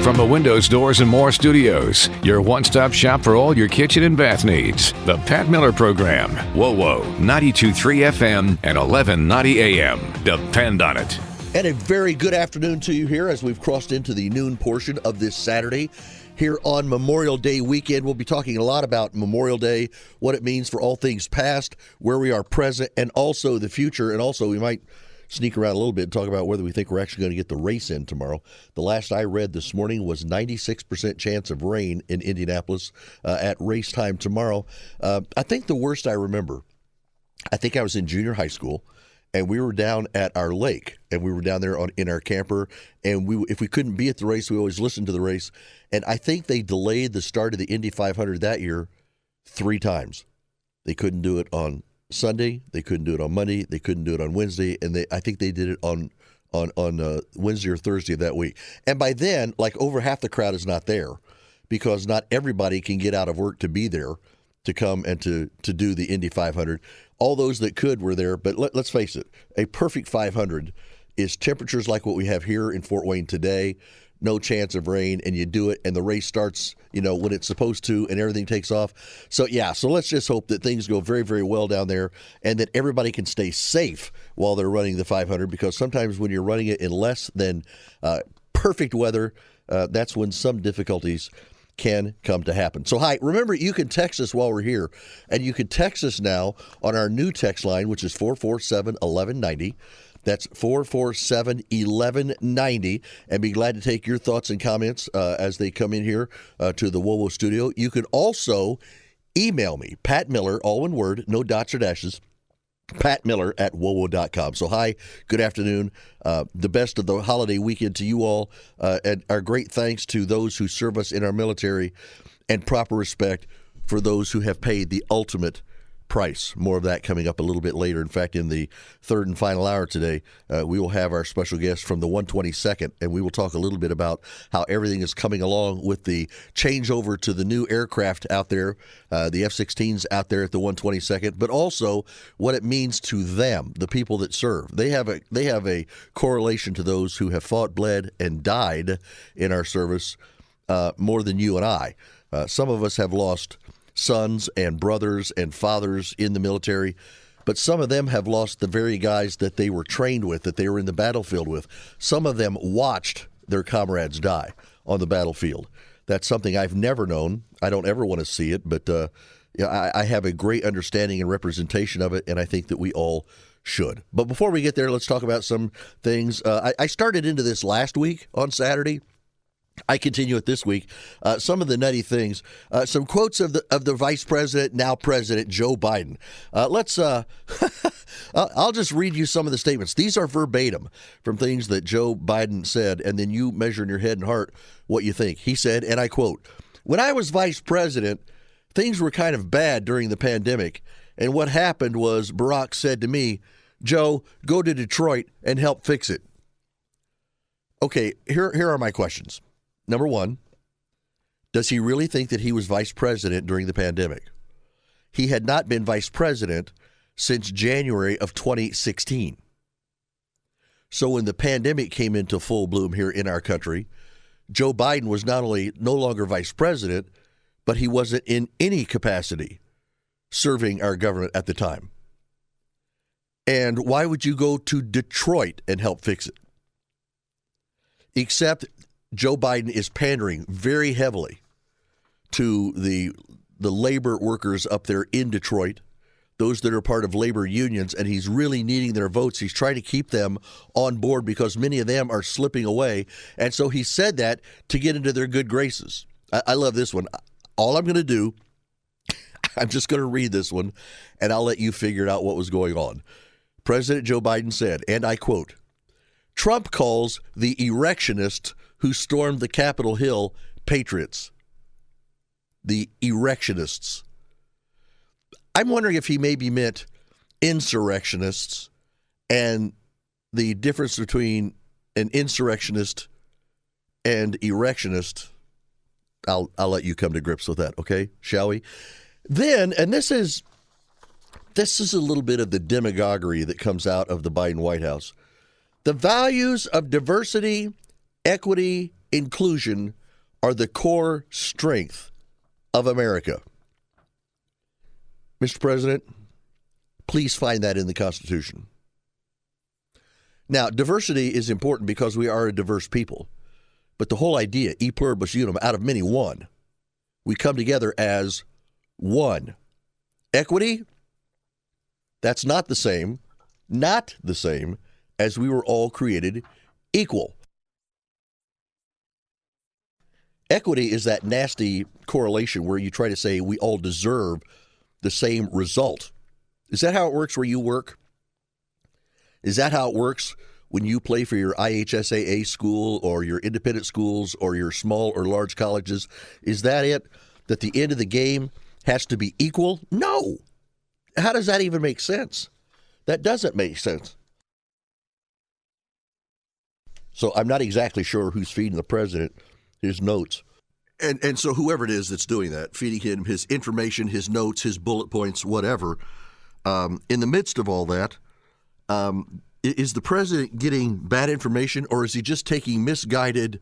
From the Windows, Doors, and More Studios, your one-stop shop for all your kitchen and bath needs. The Pat Miller Program. Whoa, 92.3 FM and 1190 AM. Depend on it. And a very good afternoon to you here as we've crossed into the noon portion of this Saturday. Here on Memorial Day weekend, we'll be talking a lot about Memorial Day, what it means for all things past, where we are present, and also the future. And also we might sneak around a little bit and talk about whether we think we're actually going to get the race in tomorrow. The last I read this morning was 96% chance of rain in Indianapolis at race time tomorrow. I think the worst I remember, I think I was in junior high school, and we were down at our lake, and we were down there in our camper, and if we couldn't be at the race, we always listened to the race. And I think they delayed the start of the Indy 500 that year 3 times. They couldn't do it on Sunday, they couldn't do it on Monday, they couldn't do it on Wednesday, and I think they did it on Wednesday or Thursday of that week. And by then, like, over half the crowd is not there because not everybody can get out of work to be there to come and to do the Indy 500. All those that could were there, but let's face it, a perfect 500 is temperatures like what we have here in Fort Wayne today, no chance of rain, and you do it, and the race starts, when it's supposed to, and everything takes off. So let's just hope that things go very, very well down there, and that everybody can stay safe while they're running the 500, because sometimes when you're running it in less than perfect weather, that's when some difficulties can come to happen. So, hi, remember, you can text us while we're here, and you can text us now on our new text line, which is 447-1190. That's 447-1190, and be glad to take your thoughts and comments as they come in here to the WOWO studio. You can also email me, Pat Miller, all one word, no dots or dashes, patmiller@wowo.com. So, hi, good afternoon. The best of the holiday weekend to you all, and our great thanks to those who serve us in our military, and proper respect for those who have paid the ultimate price. More of that coming up a little bit later. In fact, in the third and final hour today, we will have our special guest from the 122nd, and we will talk a little bit about how everything is coming along with the changeover to the new aircraft out there, the F-16s out there at the 122nd, but also what it means to them, the people that serve. They have a correlation to those who have fought, bled, and died in our service more than you and I. Some of us have lost sons and brothers and fathers in the military, but some of them have lost the very guys that they were trained with, that they were in the battlefield with. Some of them watched their comrades die on the battlefield. That's something I've never known. I don't ever want to see it, but I have a great understanding and representation of it, and I think that we all should. But before we get there, let's talk about some things. I started into this last week on Saturday. I continue it this week. Some of the nutty things. Some quotes of the Vice President, now President Joe Biden. I'll just read you some of the statements. These are verbatim from things that Joe Biden said, and then you measure in your head and heart what you think. He said, and I quote, "When I was Vice President, things were kind of bad during the pandemic, and what happened was Barack said to me, 'Joe, go to Detroit and help fix it.'" Okay, here are my questions. Number one, does he really think that he was vice president during the pandemic? He had not been vice president since January of 2016. So when the pandemic came into full bloom here in our country, Joe Biden was not only no longer vice president, but he wasn't in any capacity serving our government at the time. And why would you go to Detroit and help fix it? Except Joe Biden is pandering very heavily to the labor workers up there in Detroit, those that are part of labor unions, and he's really needing their votes. He's trying to keep them on board because many of them are slipping away. And so he said that to get into their good graces. I love this one. All I'm going to do, I'm just going to read this one, and I'll let you figure out what was going on. President Joe Biden said, and I quote, "Trump calls the erectionists who stormed the Capitol Hill patriots." The erectionists. I'm wondering if he maybe meant insurrectionists, and the difference between an insurrectionist and erectionist. I'll let you come to grips with that, okay? Shall we? Then, and this is a little bit of the demagoguery that comes out of the Biden White House. The values of diversity, equity, inclusion are the core strength of America. Mr. President, please find that in the Constitution. Now, diversity is important because we are a diverse people. But the whole idea, e pluribus unum, out of many, one. We come together as one. Equity, that's not the same as we were all created equal. Equity is that nasty correlation where you try to say we all deserve the same result. Is that how it works where you work? Is that how it works when you play for your IHSAA school or your independent schools or your small or large colleges? Is that it? That the end of the game has to be equal? No. How does that even make sense? That doesn't make sense. So I'm not exactly sure who's feeding the president his notes. And so whoever it is that's doing that, feeding him his information, his notes, his bullet points, whatever, in the midst of all that, is the president getting bad information, or is he just taking misguided,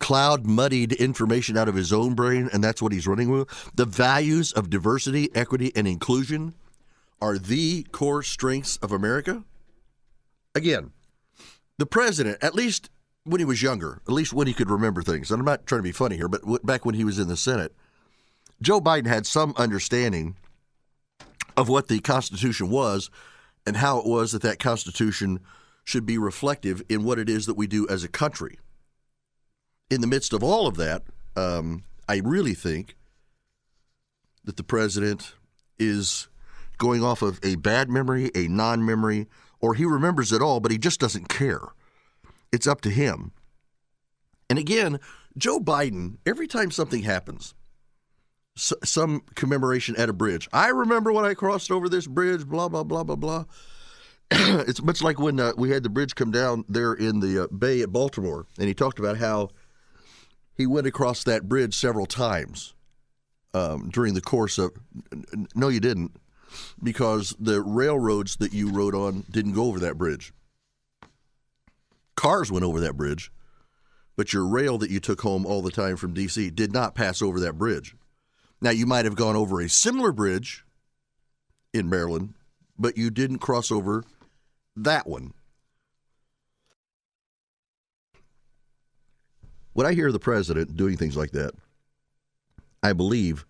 cloud-muddied information out of his own brain, and that's what he's running with? The values of diversity, equity, and inclusion are the core strengths of America? Again, the president, at least when he was younger, at least when he could remember things, and I'm not trying to be funny here, but back when he was in the Senate, Joe Biden had some understanding of what the Constitution was and how it was that Constitution should be reflective in what it is that we do as a country. In the midst of all of that, I really think that the president is going off of a bad memory, a non-memory, or he remembers it all, but he just doesn't care. It's up to him. And again, Joe Biden, every time something happens, some commemoration at a bridge. I remember when I crossed over this bridge, blah, blah, blah, blah, blah. It's much like when we had the bridge come down there in the bay at Baltimore, and he talked about how he went across that bridge several times during the course of – no, you didn't, because the railroads that you rode on didn't go over that bridge. Cars went over that bridge, but your rail that you took home all the time from D.C. did not pass over that bridge. Now, you might have gone over a similar bridge in Maryland, but you didn't cross over that one. When I hear the president doing things like that, I believe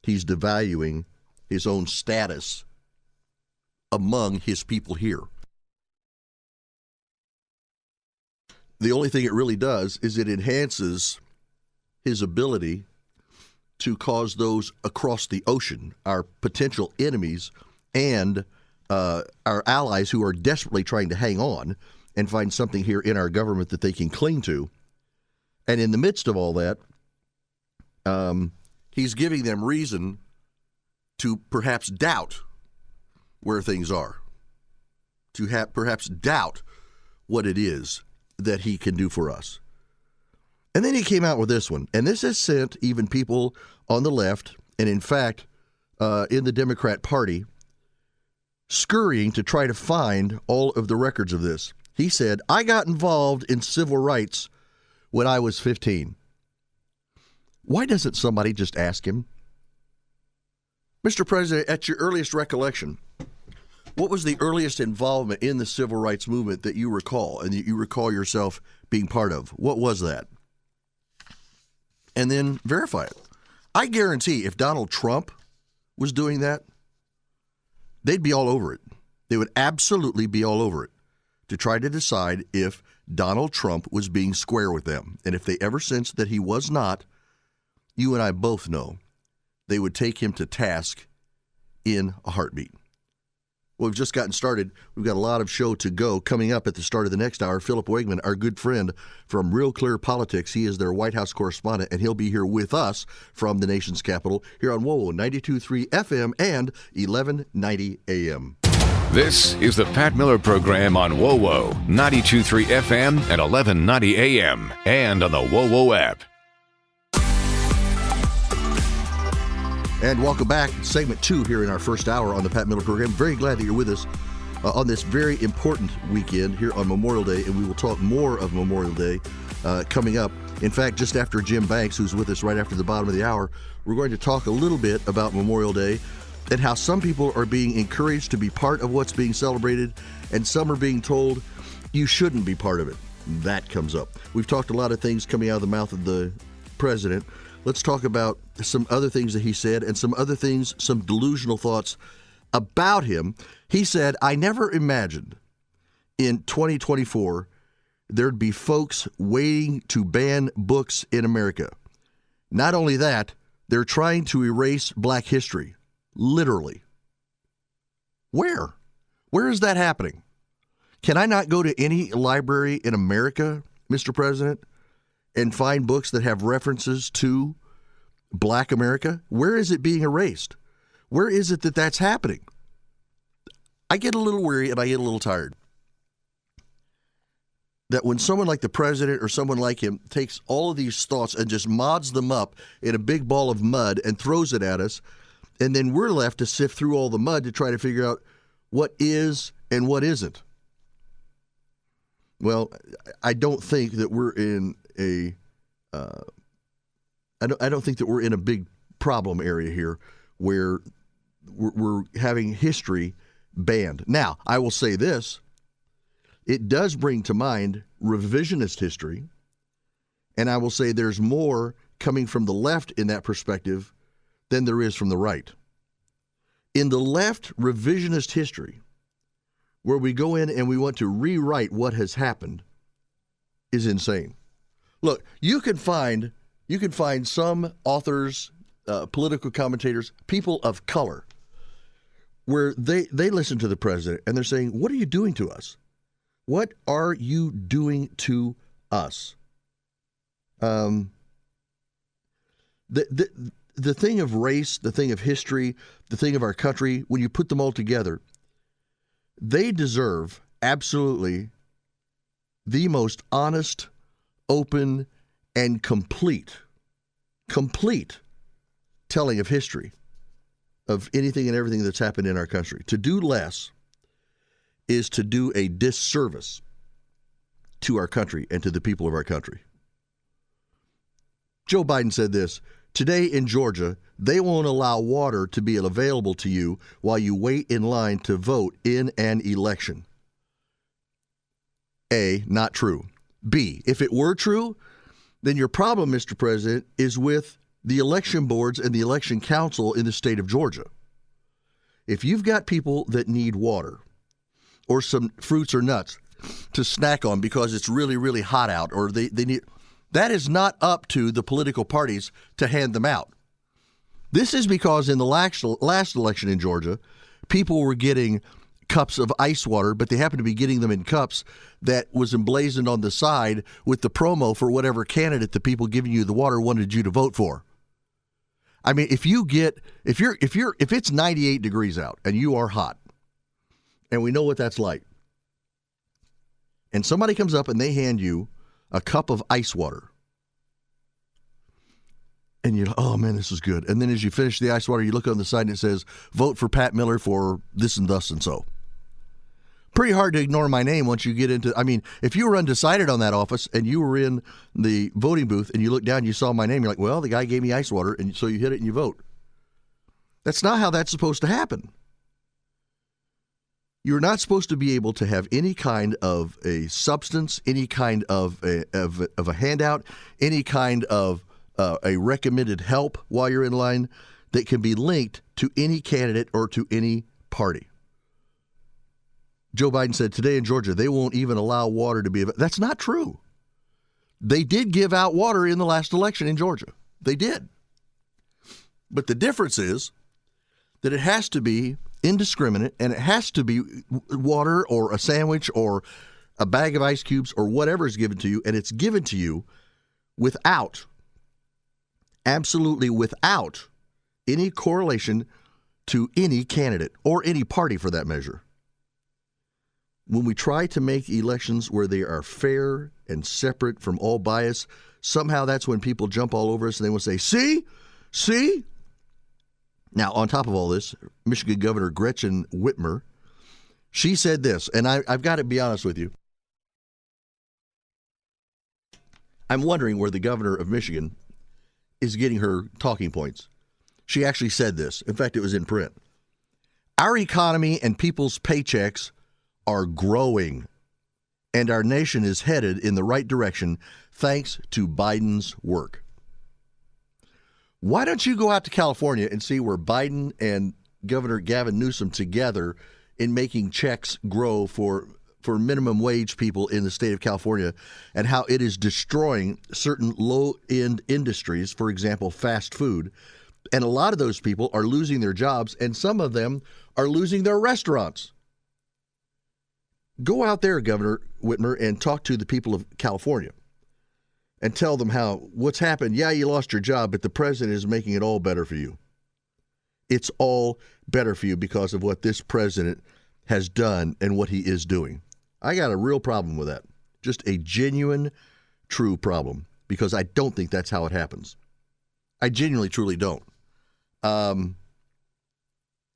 he's devaluing his own status among his people here. The only thing it really does is it enhances his ability to cause those across the ocean, our potential enemies and our allies who are desperately trying to hang on and find something here in our government that they can cling to. And in the midst of all that, he's giving them reason to perhaps doubt where things are, to perhaps doubt what it is that he can do for us. And then he came out with this one, and this has sent even people on the left, and in fact, in the Democrat Party, scurrying to try to find all of the records of this. He said, I got involved in civil rights when I was 15. Why doesn't somebody just ask him? Mr. President, at your earliest recollection, what was the earliest involvement in the civil rights movement that you recall and that you recall yourself being part of? What was that? And then verify it. I guarantee if Donald Trump was doing that, they'd be all over it. They would absolutely be all over it to try to decide if Donald Trump was being square with them. And if they ever sensed that he was not, you and I both know they would take him to task in a heartbeat. Well, we've just gotten started. We've got a lot of show to go. Coming up at the start of the next hour, Philip Wegman, our good friend from Real Clear Politics. He is their White House correspondent, and he'll be here with us from the nation's capital here on WOWO 92.3 FM and 1190 AM. This is the Pat Miller Program on WOWO 92.3 FM and 1190 AM and on the WOWO app. And welcome back. Segment 2 here in our first hour on the Pat Miller Program. Very glad that you're with us on this very important weekend here on Memorial Day, and we will talk more of Memorial Day coming up. In fact, just after Jim Banks, who's with us right after the bottom of the hour, we're going to talk a little bit about Memorial Day and how some people are being encouraged to be part of what's being celebrated, and some are being told you shouldn't be part of it. That comes up. We've talked a lot of things coming out of the mouth of the president. Let's talk about some other things that he said and some other things, some delusional thoughts about him. He said, I never imagined in 2024 there'd be folks waiting to ban books in America. Not only that, they're trying to erase Black history. Literally. Where? Where is that happening? Can I not go to any library in America, Mr. President, and find books that have references to Black America? Where is it being erased? Where is it that that's happening? I get a little weary and I get a little tired that when someone like the president or someone like him takes all of these thoughts and just mods them up in a big ball of mud and throws it at us, and then we're left to sift through all the mud to try to figure out what is and what isn't. Well, I don't think that we're in I don't think that we're in a big problem area here where we're having history banned. Now, I will say this. It does bring to mind revisionist history, and I will say there's more coming from the left in that perspective than there is from the right. In the left revisionist history, where we go in and we want to rewrite what has happened, is insane. Look, you can find some authors, political commentators, people of color, where they listen to the president and they're saying, what are you doing to us? What are you doing to us? The thing of race, the thing of history, the thing of our country, when you put them all together, they deserve absolutely the most honest, open, and complete telling of history of anything and everything that's happened in our country. To do less is to do a disservice to our country and to the people of our country. Joe Biden said this, today in Georgia, they won't allow water to be available to you while you wait in line to vote in an election. A, not true. B, if it were true, then your problem, Mr. President, is with the election boards and the election council in the state of Georgia. If you've got people that need water or some fruits or nuts to snack on because it's really, really hot out, or they need, that is not up to the political parties to hand them out. This is because in the last election in Georgia, people were getting cups of ice water, but they happened to be getting them in cups that was emblazoned on the side with the promo for whatever candidate the people giving you the water wanted you to vote for. I mean, if it's 98 degrees out and you are hot, and we know what that's like, and somebody comes up and they hand you a cup of ice water, and you're like, oh man, this is good. And then as you finish the ice water, you look on the side and it says, vote for Pat Miller for this and thus and so. Pretty hard to ignore my name once you get into, I mean, if you were undecided on that office and you were in the voting booth and you look down and you saw my name, you're like, well, the guy gave me ice water, and so you hit it and you vote. That's not how that's supposed to happen. You're not supposed to be able to have any kind of a substance, any kind of a handout, any kind of a recommended help while you're in line that can be linked to any candidate or to any party. Joe Biden said today in Georgia, they won't even allow water to be available. That's not true. They did give out water in the last election in Georgia. They did. But the difference is that it has to be indiscriminate, and it has to be water or a sandwich or a bag of ice cubes or whatever is given to you, and it's given to you absolutely without any correlation to any candidate or any party for that measure. When we try to make elections where they are fair and separate from all bias, somehow that's when people jump all over us and they will say, see? Now, on top of all this, Michigan Governor Gretchen Whitmer, She said this, and I've got to be honest with you. I'm wondering where the governor of Michigan is getting her talking points. She actually said this. In fact, it was in print. Our economy and people's paychecks are growing, and our nation is headed in the right direction thanks to Biden's work. Why don't you go out to California and see where Biden and Governor Gavin Newsom together in making checks grow for minimum wage people in the state of California, and how it is destroying certain low-end industries, for example, fast food. And a lot of those people are losing their jobs, and some of them are losing their restaurants. Go out there, Governor Whitmer, and talk to the people of California and tell them how what's happened. Yeah, you lost your job, but the president is making it all better for you. It's all better for you because of what this president has done and what he is doing. I got a real problem with that. Just a genuine, true problem, because I don't think that's how it happens. I genuinely, truly don't. The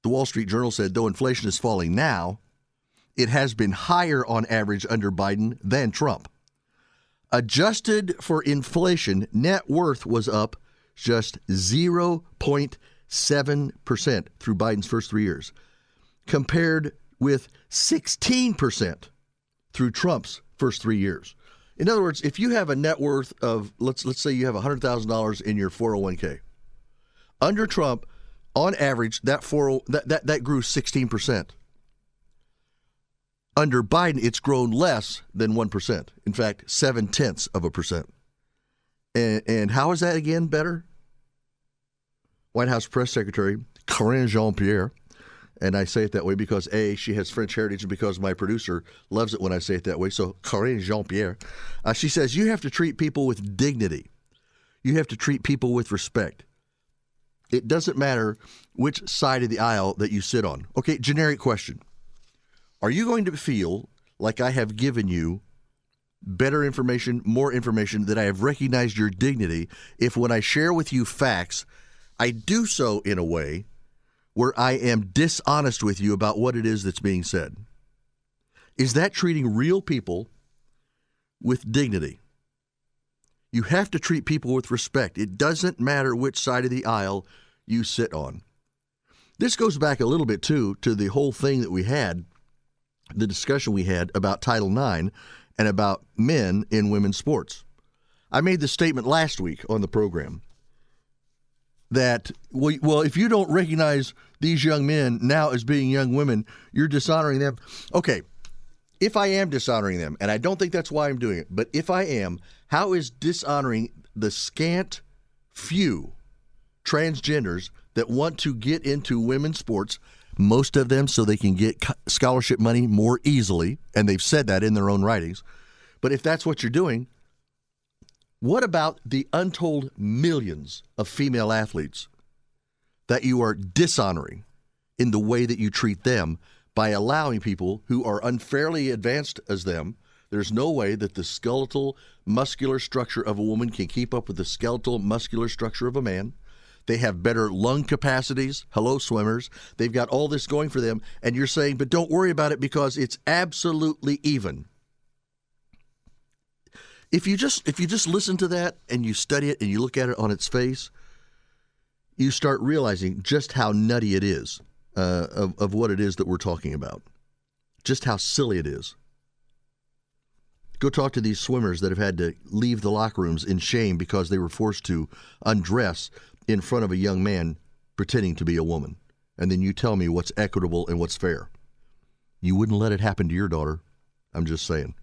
Wall Street Journal said, though inflation is falling now, it has been higher on average under Biden than Trump. Adjusted for inflation, net worth was up just 0.7% through Biden's first 3 years, compared with 16% through Trump's first 3 years. In other words, if you have a net worth of, let's say you have $100,000 in your 401k, under Trump, on average, that grew 16%. Under Biden, it's grown less than 1%. In fact, 0.7%. And how is that again better? White House Press Secretary Karine Jean-Pierre, and I say it that way because, A, she has French heritage, and because my producer loves it when I say it that way. So Karine Jean-Pierre, she says, you have to treat people with dignity. You have to treat people with respect. It doesn't matter which side of the aisle that you sit on. Okay, generic question. Are you going to feel like I have given you better information, more information, that I have recognized your dignity if when I share with you facts, I do so in a way where I am dishonest with you about what it is that's being said? Is that treating real people with dignity? You have to treat people with respect. It doesn't matter which side of the aisle you sit on. This goes back a little bit, too, to the whole thing that we had, the discussion we had about Title IX and about men in women's sports. I made the statement last week on the program that, well, if you don't recognize these young men now as being young women, you're dishonoring them. Okay, if I am dishonoring them, and I don't think that's why I'm doing it, but if I am, how is dishonoring the scant few transgenders that want to get into women's sports, most of them so they can get scholarship money more easily, and they've said that in their own writings. But if that's what you're doing, what about the untold millions of female athletes that you are dishonoring in the way that you treat them by allowing people who are unfairly advanced as them? There's no way that the skeletal muscular structure of a woman can keep up with the skeletal muscular structure of a man. They have better lung capacities. Hello, swimmers. They've got all this going for them. And you're saying, but don't worry about it because it's absolutely even. If you just listen to that and you study it and you look at it on its face, you start realizing just how nutty it is of what it is that we're talking about. Just how silly it is. Go talk to these swimmers that have had to leave the locker rooms in shame because they were forced to undress in front of a young man pretending to be a woman. And then you tell me what's equitable and what's fair. You wouldn't let it happen to your daughter. I'm just saying.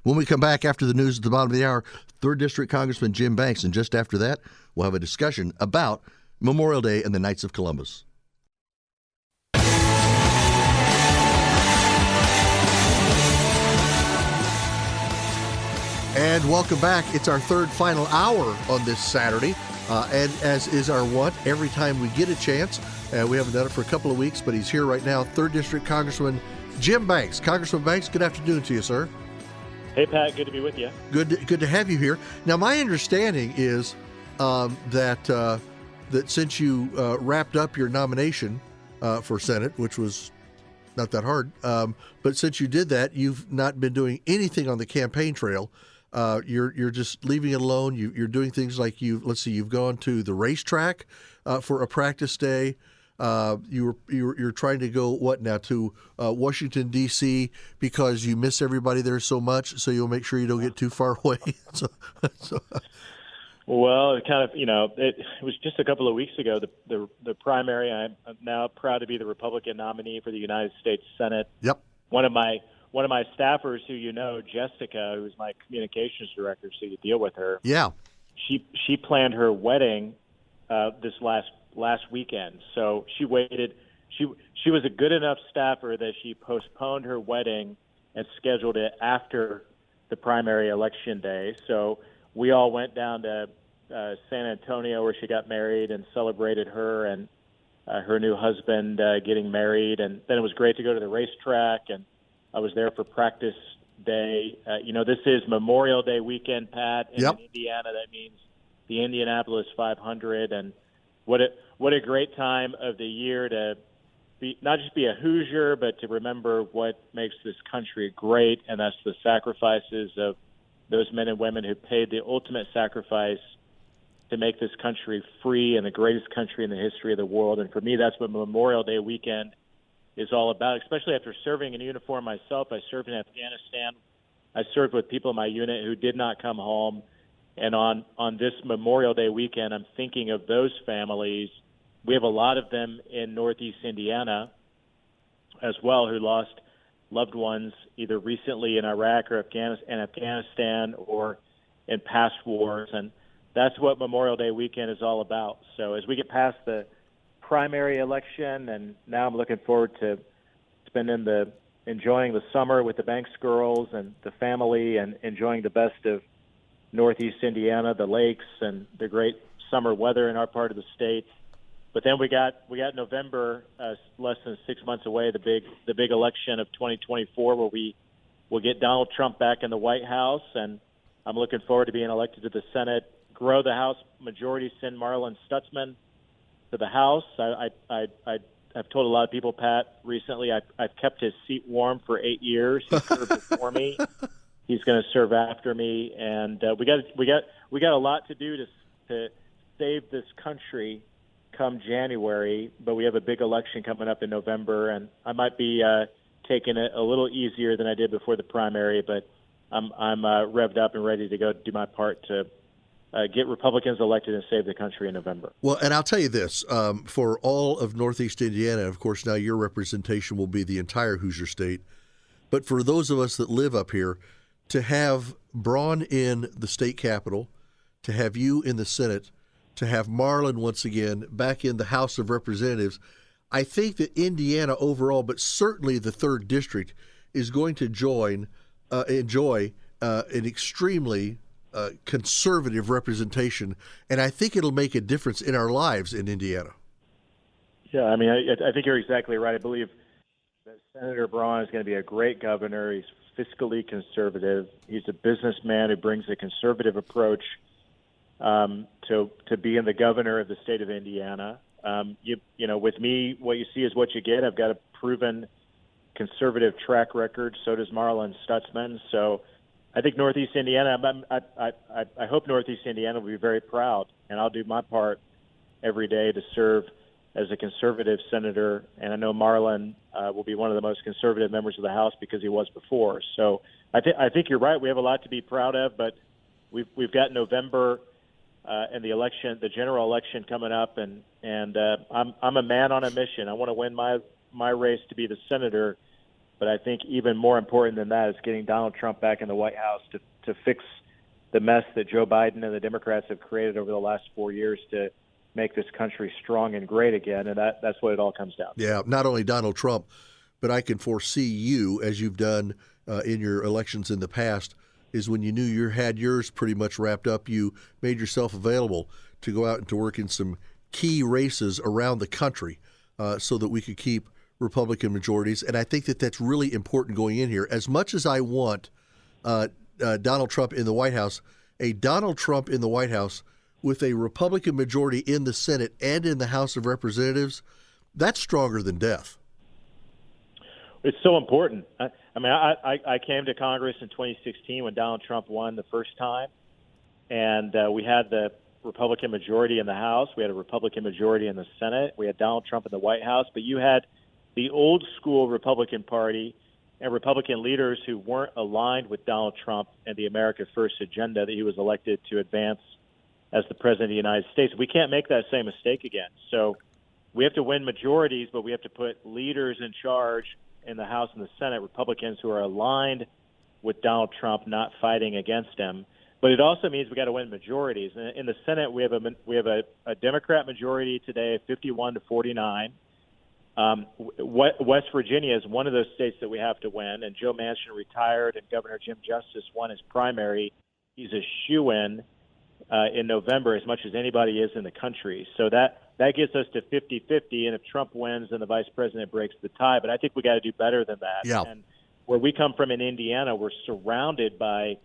When we come back after the news at the bottom of the hour, 3rd District Congressman Jim Banks, and just after that, we'll have a discussion about Memorial Day and the Knights of Columbus. And welcome back. It's our third final hour on this Saturday. And as is our wont, every time we get a chance, we haven't done it for a couple of weeks, but he's here right now, 3rd District Congressman Jim Banks. Congressman Banks, good afternoon to you, sir. Hey, Pat, good to be with you. Good to have you here. Now, my understanding is that since you wrapped up your nomination for Senate, which was not that hard. But since you did that, you've not been doing anything on the campaign trail. You're just leaving it alone. You're doing things like you've gone to the racetrack for a practice day. You're trying to go to Washington D.C. because you miss everybody there so much. So you'll make sure you don't get too far away. so. Well, it kind of, it was just a couple of weeks ago, the primary. I'm now proud to be the Republican nominee for the United States Senate. Yep. One of my staffers, who Jessica, who's my communications director, so you deal with her. Yeah. She planned her wedding this last weekend. So she waited. She was a good enough staffer that she postponed her wedding and scheduled it after the primary election day. So we all went down to San Antonio, where she got married, and celebrated her and her new husband getting married. And then it was great to go to the racetrack, and I was there for practice day. This is Memorial Day weekend, Pat, and Yep. in Indiana, that means the Indianapolis 500. And what a great time of the year to not just be a Hoosier, but to remember what makes this country great, and that's the sacrifices of those men and women who paid the ultimate sacrifice to make this country free and the greatest country in the history of the world. And for me, that's what Memorial Day weekend is all about, especially after serving in uniform myself. I served in Afghanistan. I served with people in my unit who did not come home. And on this Memorial Day weekend, I'm thinking of those families. We have a lot of them in Northeast Indiana as well who lost loved ones either recently in Iraq or Afghanistan or in past wars. And that's what Memorial Day weekend is all about. So as we get past the primary election, and now I'm looking forward to enjoying the summer with the Banks girls and the family, and enjoying the best of Northeast Indiana, the lakes, and the great summer weather in our part of the state. But then we got November, less than 6 months away, the big election of 2024, where we will get Donald Trump back in the White House, and I'm looking forward to being elected to the Senate, grow the House majority, send Marlin Stutzman to the House. I've told a lot of people, Pat, recently I've kept his seat warm for 8 years. He served before me. He's going to serve after me, and we got a lot to do to save this country come January, but we have a big election coming up in November, and I might be taking it a little easier than I did before the primary, but I'm revved up and ready to go do my part to get Republicans elected and save the country in November. Well, and I'll tell you this, for all of Northeast Indiana, of course, now your representation will be the entire Hoosier State, but for those of us that live up here, to have Braun in the state capitol, to have you in the Senate, to have Marlin once again back in the House of Representatives, I think that Indiana overall, but certainly the 3rd District, is going to enjoy an extremely conservative representation, and I think it'll make a difference in our lives in Indiana. Yeah, I mean, I think you're exactly right. I believe that Senator Braun is going to be a great governor. He's fiscally conservative. He's a businessman who brings a conservative approach to being the governor of the state of Indiana. With me, what you see is what you get. I've got a proven conservative track record. So does Marlin Stutzman. So I think Northeast Indiana, I hope Northeast Indiana will be very proud, and I'll do my part every day to serve as a conservative senator. And I know Marlin will be one of the most conservative members of the House because he was before. So I think you're right. We have a lot to be proud of, but we've got November and the election, the general election coming up, and I'm a man on a mission. I want to win my race to be the senator, but I think even more important than that is getting Donald Trump back in the White House to fix the mess that Joe Biden and the Democrats have created over the last 4 years to make this country strong and great again, and that's what it all comes down to. Yeah, not only Donald Trump, but I can foresee you, as you've done in your elections in the past, is when you knew you had yours pretty much wrapped up, you made yourself available to go out and to work in some key races around the country so that we could keep Republican majorities. And I think that that's really important going in here. As much as I want Donald Trump in the White House, a Donald Trump in the White House with a Republican majority in the Senate and in the House of Representatives, that's stronger than death. It's so important. I came to Congress in 2016 when Donald Trump won the first time, and we had the Republican majority in the House. We had a Republican majority in the Senate. We had Donald Trump in the White House. But you had the old school Republican Party and Republican leaders who weren't aligned with Donald Trump and the America First agenda that he was elected to advance as the President of the United States. We can't make that same mistake again. So we have to win majorities, but we have to put leaders in charge in the House and the Senate, Republicans who are aligned with Donald Trump, not fighting against him. But it also means we got to win majorities. In the Senate, we have a Democrat majority today, 51 to 49. West Virginia is one of those states that we have to win, and Joe Manchin retired, and Governor Jim Justice won his primary. He's a shoo-in in November as much as anybody is in the country. So that gets us to 50-50, and if Trump wins, then the vice president breaks the tie. But I think we got to do better than that. Yeah. And where we come from in Indiana, we're surrounded by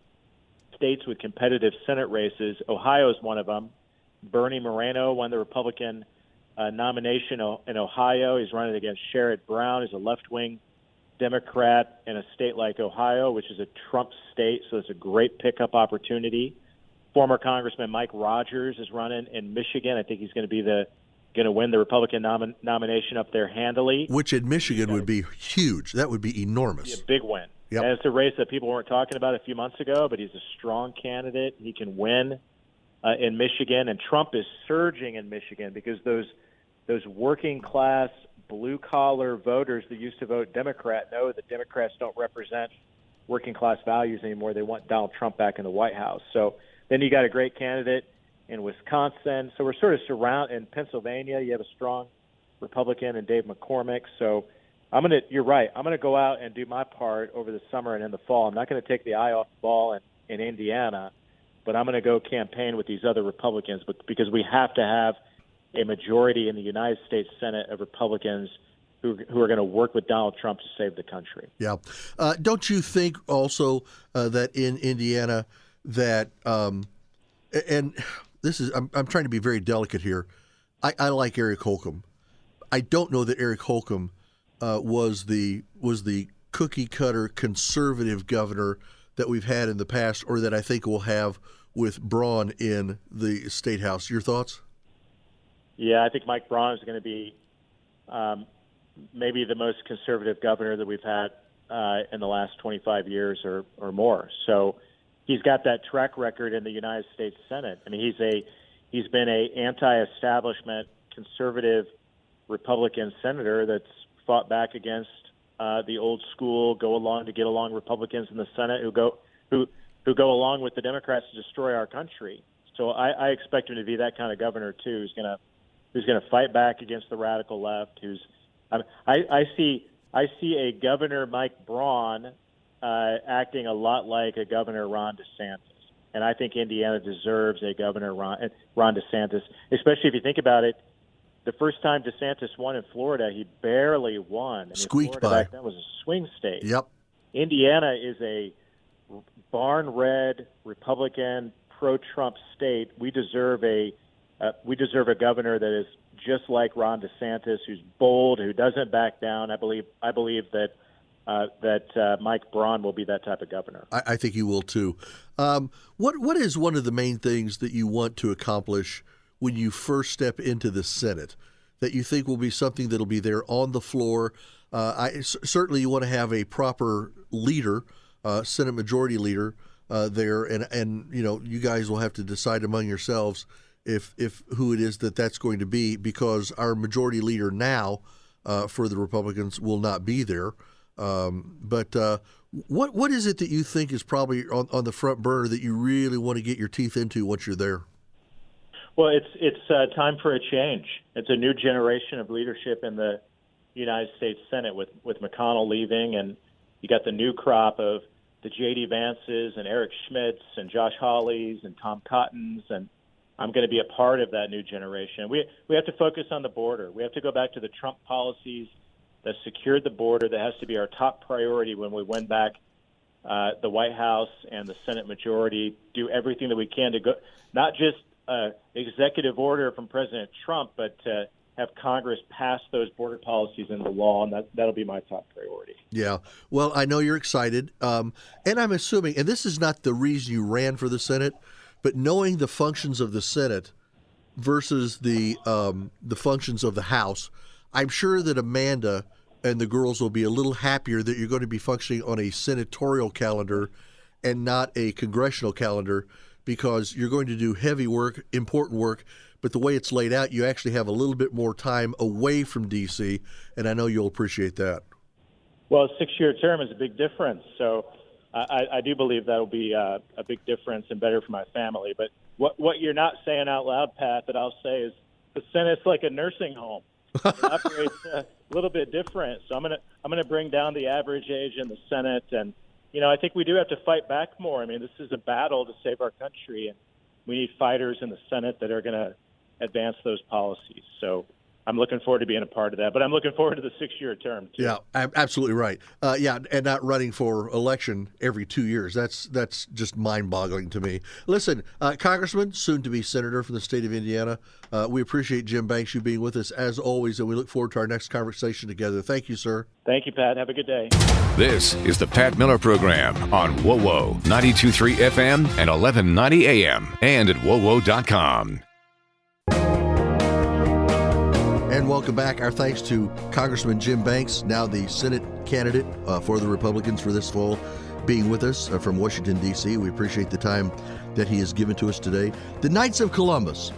states with competitive Senate races. Ohio is one of them. Bernie Moreno won the Republican nomination in Ohio. He's running against Sherrod Brown, who's a left-wing Democrat in a state like Ohio, which is a Trump state, so it's a great pickup opportunity. Former Congressman Mike Rogers is running in Michigan. I think he's going to win the Republican nomination up there handily. Which in Michigan would be huge. That would be enormous. Be a big win. Yep. And it's a race that people weren't talking about a few months ago, but he's a strong candidate. He can win in Michigan, and Trump is surging in Michigan because those working class, blue collar voters that used to vote Democrat know that Democrats don't represent working class values anymore. They want Donald Trump back in the White House. So then you got a great candidate in Wisconsin. So we're sort of surrounded in Pennsylvania. You have a strong Republican and Dave McCormick. So you're right. I'm going to go out and do my part over the summer and in the fall. I'm not going to take the eye off the ball in Indiana, but I'm going to go campaign with these other Republicans because we have to have a majority in the United States Senate of Republicans who are going to work with Donald Trump to save the country. Yeah. Don't you think also that in Indiana that and this is I'm trying to be very delicate here. I like Eric Holcomb. I don't know that Eric Holcomb was the cookie cutter conservative governor that we've had in the past, or that I think we'll have with Braun in the State House. Your thoughts? Yeah, I think Mike Braun is going to be maybe the most conservative governor that we've had in the last 25 years or more. So he's got that track record in the United States Senate. I mean, he's been a anti-establishment conservative Republican senator that's fought back against the old school get along Republicans in the Senate who go along with the Democrats to destroy our country. So I expect him to be that kind of governor too, who's going to fight back against the radical left. I see a Governor Mike Braun acting a lot like a Governor Ron DeSantis, and I think Indiana deserves a Governor Ron DeSantis, especially if you think about it. The first time DeSantis won in Florida, he barely won. Squeaked Florida by. Back then was a swing state. Yep. Indiana is a barn-red Republican pro-Trump state. We deserve a governor that is just like Ron DeSantis, who's bold, who doesn't back down. I believe that Mike Braun will be that type of governor. I think he will too. What is one of the main things that you want to accomplish when you first step into the Senate that you think will be something that'll be there on the floor? Certainly you want to have a proper leader, Senate Majority Leader there, and you guys will have to decide among yourselves if who it is that's going to be, because our Majority Leader now for the Republicans will not be there. But what is it that you think is probably on the front burner that you really want to get your teeth into once you're there? Well, it's time for a change. It's a new generation of leadership in the United States Senate with McConnell leaving, and you got the new crop of the J.D. Vances and Eric Schmidts and Josh Hawleys and Tom Cottons, and I'm going to be a part of that new generation. We have to focus on the border. We have to go back to the Trump policies that secured the border. That has to be our top priority when we win back the White House and the Senate majority. Do everything that we can to go, not just executive order from President Trump, but have Congress pass those border policies into law, and that'll be my top priority. Yeah. Well, I know you're excited, and I'm assuming, and this is not the reason you ran for the Senate, but knowing the functions of the Senate versus the functions of the House, I'm sure that Amanda and the girls will be a little happier that you're going to be functioning on a senatorial calendar and not a congressional calendar, because you're going to do heavy work, important work, but the way it's laid out, you actually have a little bit more time away from D.C., and I know you'll appreciate that. Well, a 6-year term is a big difference, so I do believe that'll be a big difference and better for my family. But what you're not saying out loud, Pat, that I'll say is the Senate's like a nursing home. It operates a little bit different, so I'm gonna bring down the average age in the Senate, and I think we do have to fight back more. I mean, this is a battle to save our country, and we need fighters in the Senate that are going to advance those policies. So I'm looking forward to being a part of that, but I'm looking forward to the 6-year term too. Yeah, absolutely right. And not running for election every 2 years. That's just mind-boggling to me. Listen, Congressman, soon to be Senator from the state of Indiana, we appreciate Jim Banks, you being with us as always, and we look forward to our next conversation together. Thank you, sir. Thank you, Pat. Have a good day. This is the Pat Miller Program on WOWO 92.3 FM and 1190 AM and at WOWO.com. And welcome back. Our thanks to Congressman Jim Banks, now the Senate candidate for the Republicans for this fall, being with us from Washington, D.C. We appreciate the time that he has given to us today. The Knights of Columbus.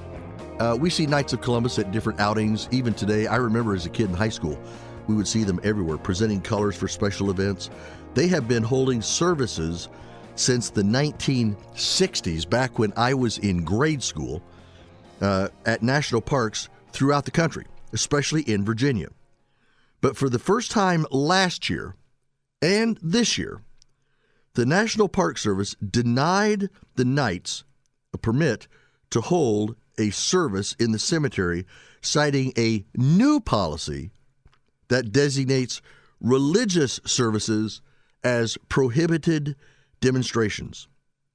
We see Knights of Columbus at different outings, even today. I remember as a kid in high school, we would see them everywhere, presenting colors for special events. They have been holding services since the 1960s, back when I was in grade school, at national parks throughout the country, especially in Virginia. But for the first time last year and this year, the National Park Service denied the Knights a permit to hold a service in the cemetery, citing a new policy that designates religious services as prohibited demonstrations.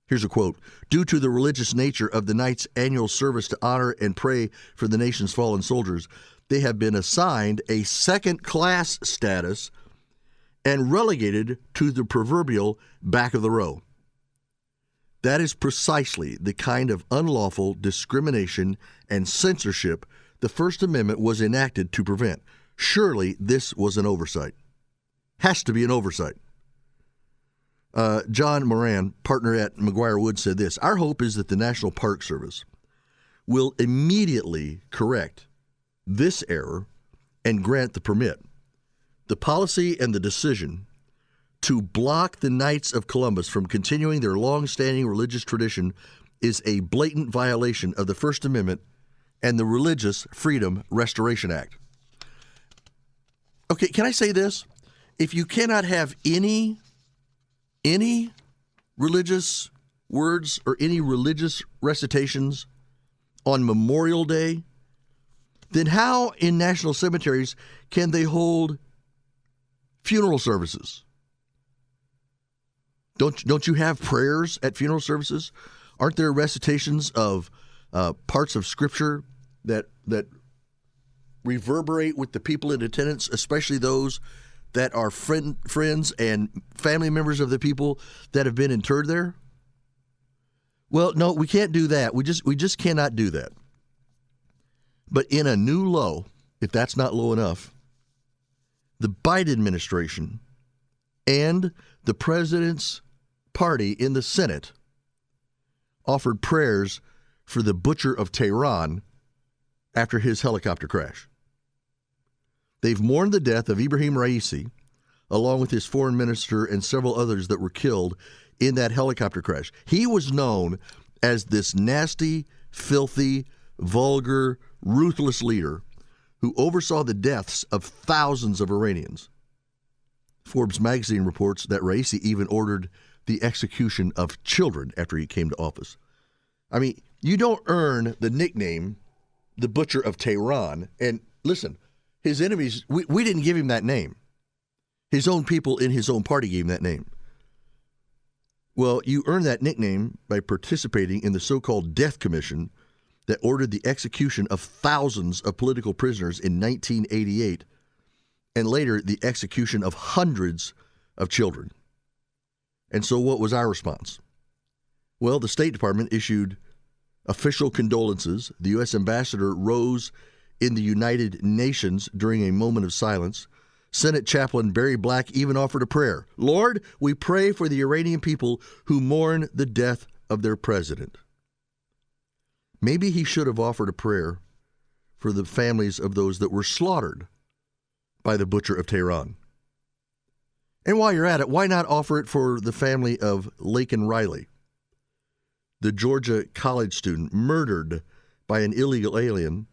Here's a quote. Due to the religious nature of the Knights' annual service to honor and pray for the nation's fallen soldiers, they have been assigned a second-class status and relegated to the proverbial back of the row. That is precisely the kind of unlawful discrimination and censorship the First Amendment was enacted to prevent. Surely this was an oversight. Has to be an oversight. John Moran, partner at McGuire Woods, said this: "Our hope is that the National Park Service will immediately correct this error and grant the permit. The policy and the decision to block the Knights of Columbus from continuing their long-standing religious tradition is a blatant violation of the First Amendment and the Religious Freedom Restoration Act." Okay, can I say this? If you cannot have any religious words or any religious recitations on Memorial Day, then how in national cemeteries can they hold funeral services? Don't you have prayers at funeral services? Aren't there recitations of parts of Scripture that reverberate with the people in attendance, especially those that are friends and family members of the people that have been interred there? Well, no, we can't do that. We just cannot do that. But in a new low, if that's not low enough, the Biden administration and the president's party in the Senate offered prayers for the butcher of Tehran after his helicopter crash. They've mourned the death of Ibrahim Raisi, along with his foreign minister and several others that were killed in that helicopter crash. He was known as this nasty, filthy, vulgar, ruthless leader who oversaw the deaths of thousands of Iranians. Forbes magazine reports that Raisi even ordered the execution of children after he came to office. I mean, you don't earn the nickname the Butcher of Tehran. And listen, his enemies, we didn't give him that name. His own people in his own party gave him that name. Well, you earn that nickname by participating in the so-called Death Commission that ordered the execution of thousands of political prisoners in 1988, and later the execution of hundreds of children. And so what was our response? Well, the State Department issued official condolences. The U.S. ambassador rose in the United Nations during a moment of silence. Senate Chaplain Barry Black even offered a prayer. Lord, we pray for the Iranian people who mourn the death of their president. Maybe he should have offered a prayer for the families of those that were slaughtered by the Butcher of Tehran. And while you're at it, why not offer it for the family of Laken Riley, the Georgia college student murdered by an illegal alien,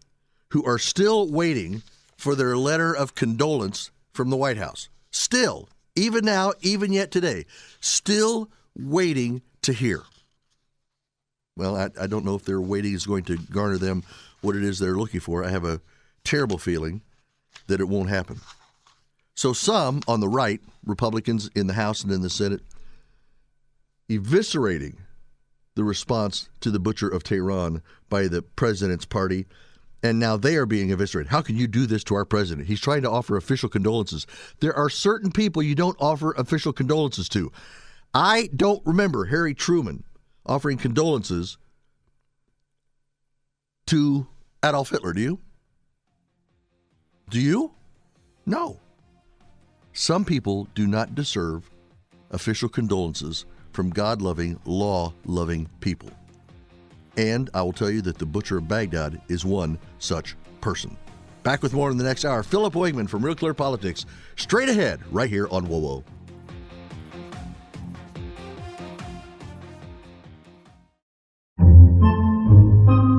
who are still waiting for their letter of condolence from the White House. Still, even now, even yet today, still waiting to hear. Well, I don't know if their waiting is going to garner them what it is they're looking for. I have a terrible feeling that it won't happen. So some on the right, Republicans in the House and in the Senate, eviscerating the response to the Butcher of Tehran by the president's party, and now they are being eviscerated. How can you do this to our president? He's trying to offer official condolences. There are certain people you don't offer official condolences to. I don't remember Harry Truman offering condolences to Adolf Hitler. Do you? Do you? No. Some people do not deserve official condolences from God-loving, law-loving people. And I will tell you that the Butcher of Baghdad is one such person. Back with more in the next hour. Philip Wegman from Real Clear Politics, straight ahead, right here on WOWO.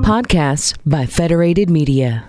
Podcasts by Federated Media.